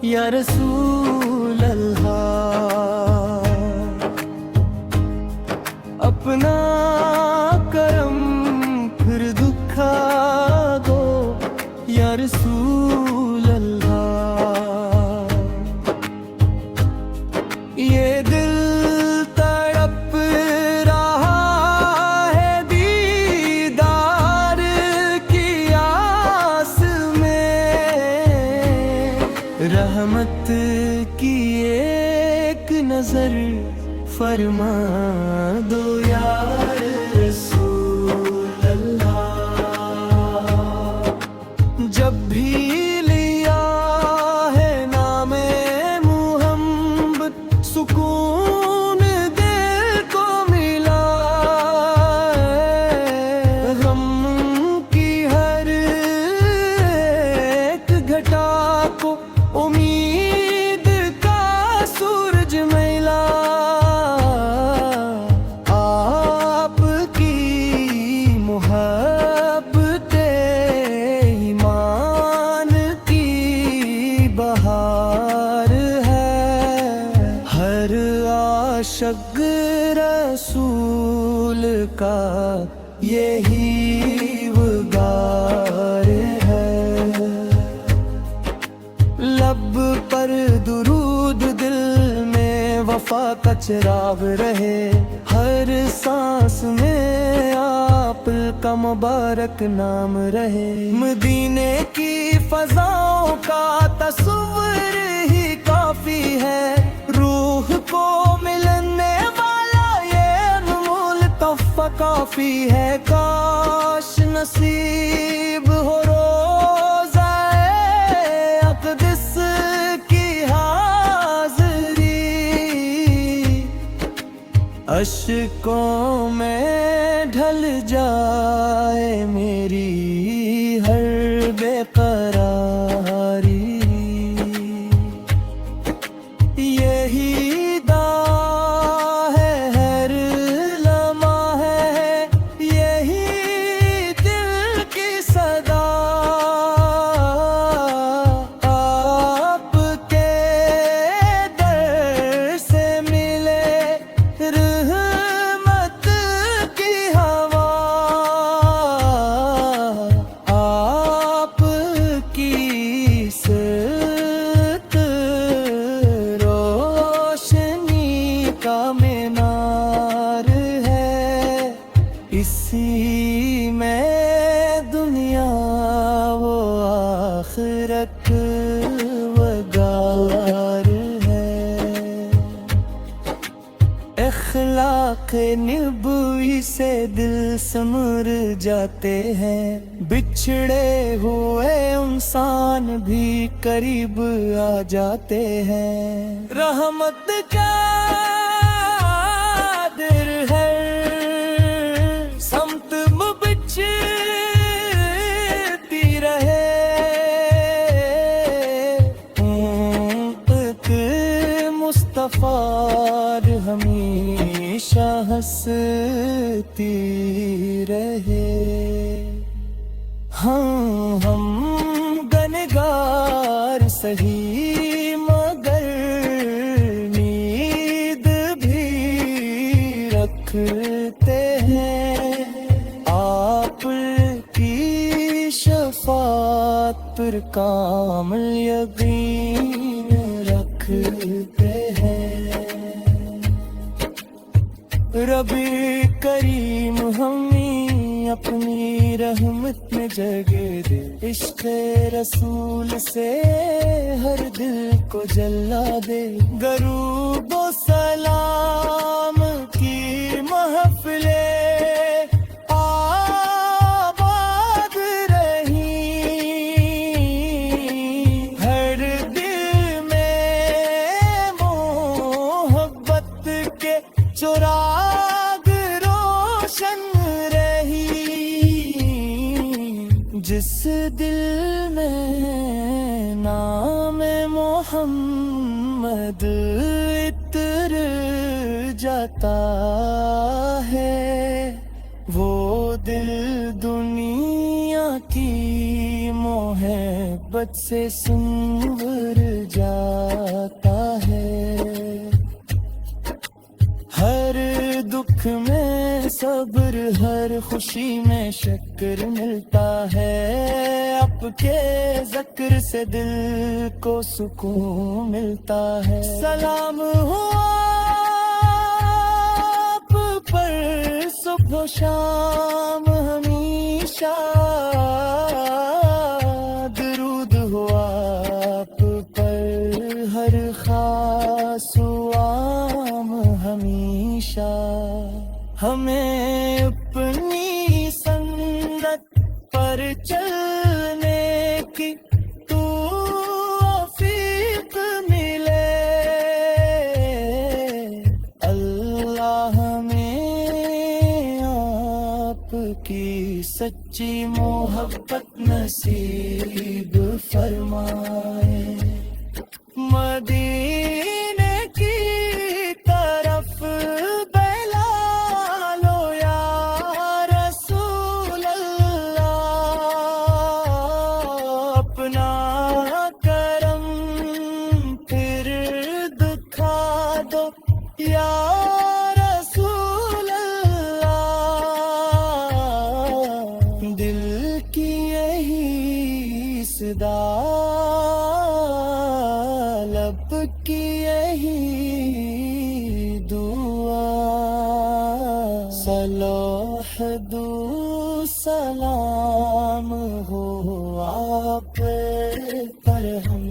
یا رسول اللہ، اپنا کرم پھر دکھا دو یا رسول اللہ، یہ دل تڑپ رہا ہے دیدار کی آس میں، رحمت کی ایک نظر فرما دو یا رسول اللہ، جب بھی لیا ہے نام محمد سکون دل کو ملا ہے، غم کی ہر ایک گھٹا کو امید کا سورج ملا، آپ کی محبت ایمان کی بہار ہے، ہر عاشق رسول کا یہی وگار ہے، لب پر درود دل میں وفا کا چراغ رہے، ہر سانس میں آپ کا مبارک نام رہے، مدینے کی فضاؤں کا تصور ہی کافی ہے، روح کو ملنے والا یہ انمول تحفہ کافی ہے، کاش نصیب ہو روزہ اقدس کی حاضری، اشکوں میں ڈھل جائے میری ہر بے قراری، یہی دعا ہے ہر لمحہ ہے، یہی دل کی صدا، آپ کے در سے ملے رحمت کی ہوا، آپ کی صدق روشنی کا مینار ہے، اسی میں دنیا و آخرت وگار ہے، اخلاق نبوی سے دل سمر جاتے ہیں، بچھڑے ہوئے انسان بھی قریب آ جاتے ہیں، رحمت کا در ہے سمت بچھتی رہے، امت مصطفیٰ ہمیشہ ہنستی رہے، ہم گنہگار سہی مگر نیند بھی رکھتے ہیں، آپ کی شفاعت پر کامل یقین رکھتے ہیں، ربی کریم ہمیں اپنی رحمت میں جگہ دے، عشق رسول سے ہر دل کو جلا دے، درود و سلام کی محفلیں آباد رہیں، ہر دل میں محبت کے چراغ روشن رہی، جس دل میں نام محمد عطر جاتا ہے، وہ دل دنیا کی محبت محبت سے سنور جاتا ہے، ہر دکھ میں صبر، ہر خوشی میں شکر ملتا ہے، آپ کے ذکر سے دل کو سکون ملتا ہے۔ سلام ہو آپ پر صبح و شام ہمیشہ، درود ہو آپ پر ہر خاص و عام ہمیشہ، ہمیں اپنی سنت پر چلنے کی توفیق ملے، اللہ ہمیں آپ کی سچی محبت نصیب فرمائے، مدینے کی طرف بلا لو یا رسول اللہ، اپنا کرم پھر دکھا دو یا رسول اللہ، دل کی یہی صدا، لب کی یہی دعا، صلوح دو سلام ہو آپ پر ہم